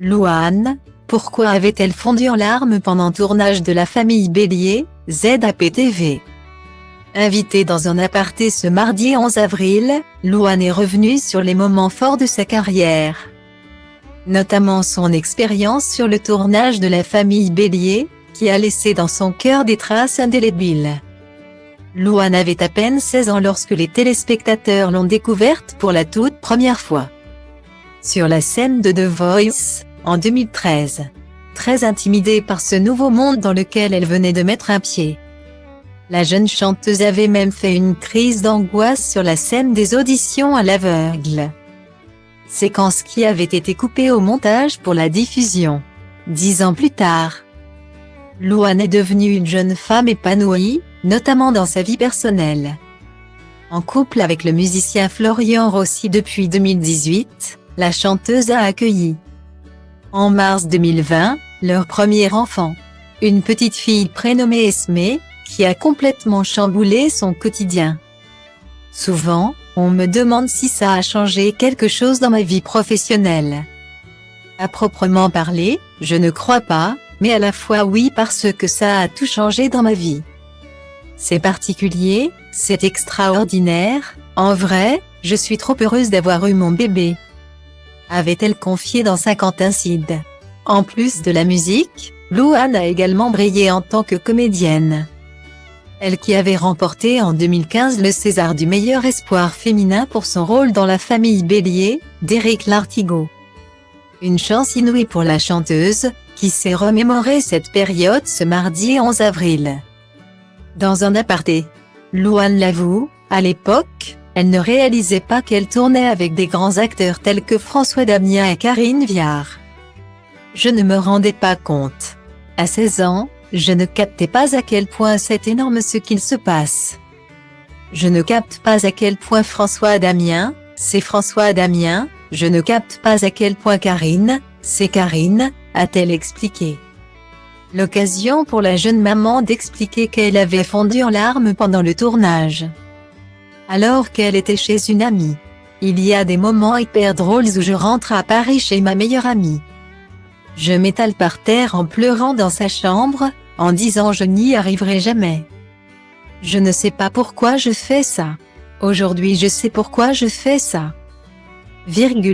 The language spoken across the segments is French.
Louane, pourquoi avait-elle fondu en larmes pendant le tournage de La Famille Bélier, ZAP-TV. Invitée dans un aparté ce mardi 11 avril, Louane est revenue sur les moments forts de sa carrière. Notamment son expérience sur le tournage de La Famille Bélier, qui a laissé dans son cœur des traces indélébiles. Louane avait à peine 16 ans lorsque les téléspectateurs l'ont découverte pour la toute première fois. Sur la scène de The Voice, en 2013. Très intimidée par ce nouveau monde dans lequel elle venait de mettre un pied. La jeune chanteuse avait même fait une crise d'angoisse sur la scène des auditions à l'aveugle. Séquence qui avait été coupée au montage pour la diffusion. 10 ans plus tard, Louane est devenue une jeune femme épanouie, notamment dans sa vie personnelle. En couple avec le musicien Florian Rossi depuis 2018, la chanteuse a accueilli, en mars 2020, leur premier enfant. Une petite fille prénommée Esmé, qui a complètement chamboulé son quotidien. Souvent, on me demande si ça a changé quelque chose dans ma vie professionnelle. À proprement parler, je ne crois pas, mais à la fois oui parce que ça a tout changé dans ma vie. C'est particulier, c'est extraordinaire, en vrai, je suis trop heureuse d'avoir eu mon bébé. Avait-elle confié dans 50 Inside. En plus de la musique, Louane a également brillé en tant que comédienne. Elle qui avait remporté en 2015 le César du meilleur espoir féminin pour son rôle dans La Famille Bélier, d'Éric Lartigot. Une chance inouïe pour la chanteuse, qui s'est remémoré cette période ce mardi 11 avril. Dans un aparté, Louane l'avoue, à l'époque, elle ne réalisait pas qu'elle tournait avec des grands acteurs tels que François Damien et Karine Viard. Je ne me rendais pas compte. À 16 ans, je ne captais pas à quel point c'est énorme ce qu'il se passe. Je ne capte pas à quel point François Damien, c'est François Damien, je ne capte pas à quel point Karine, c'est Karine, a-t-elle expliqué. L'occasion pour la jeune maman d'expliquer qu'elle avait fondu en larmes pendant le tournage. Alors qu'elle était chez une amie. Il y a des moments hyper drôles où je rentre à Paris chez ma meilleure amie. Je m'étale par terre en pleurant dans sa chambre, en disant je n'y arriverai jamais. Je ne sais pas pourquoi je fais ça. Aujourd'hui je sais pourquoi je fais ça.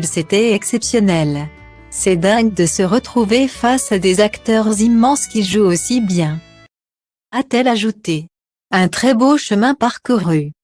C'était exceptionnel. C'est dingue de se retrouver face à des acteurs immenses qui jouent aussi bien. A-t-elle ajouté. Un très beau chemin parcouru.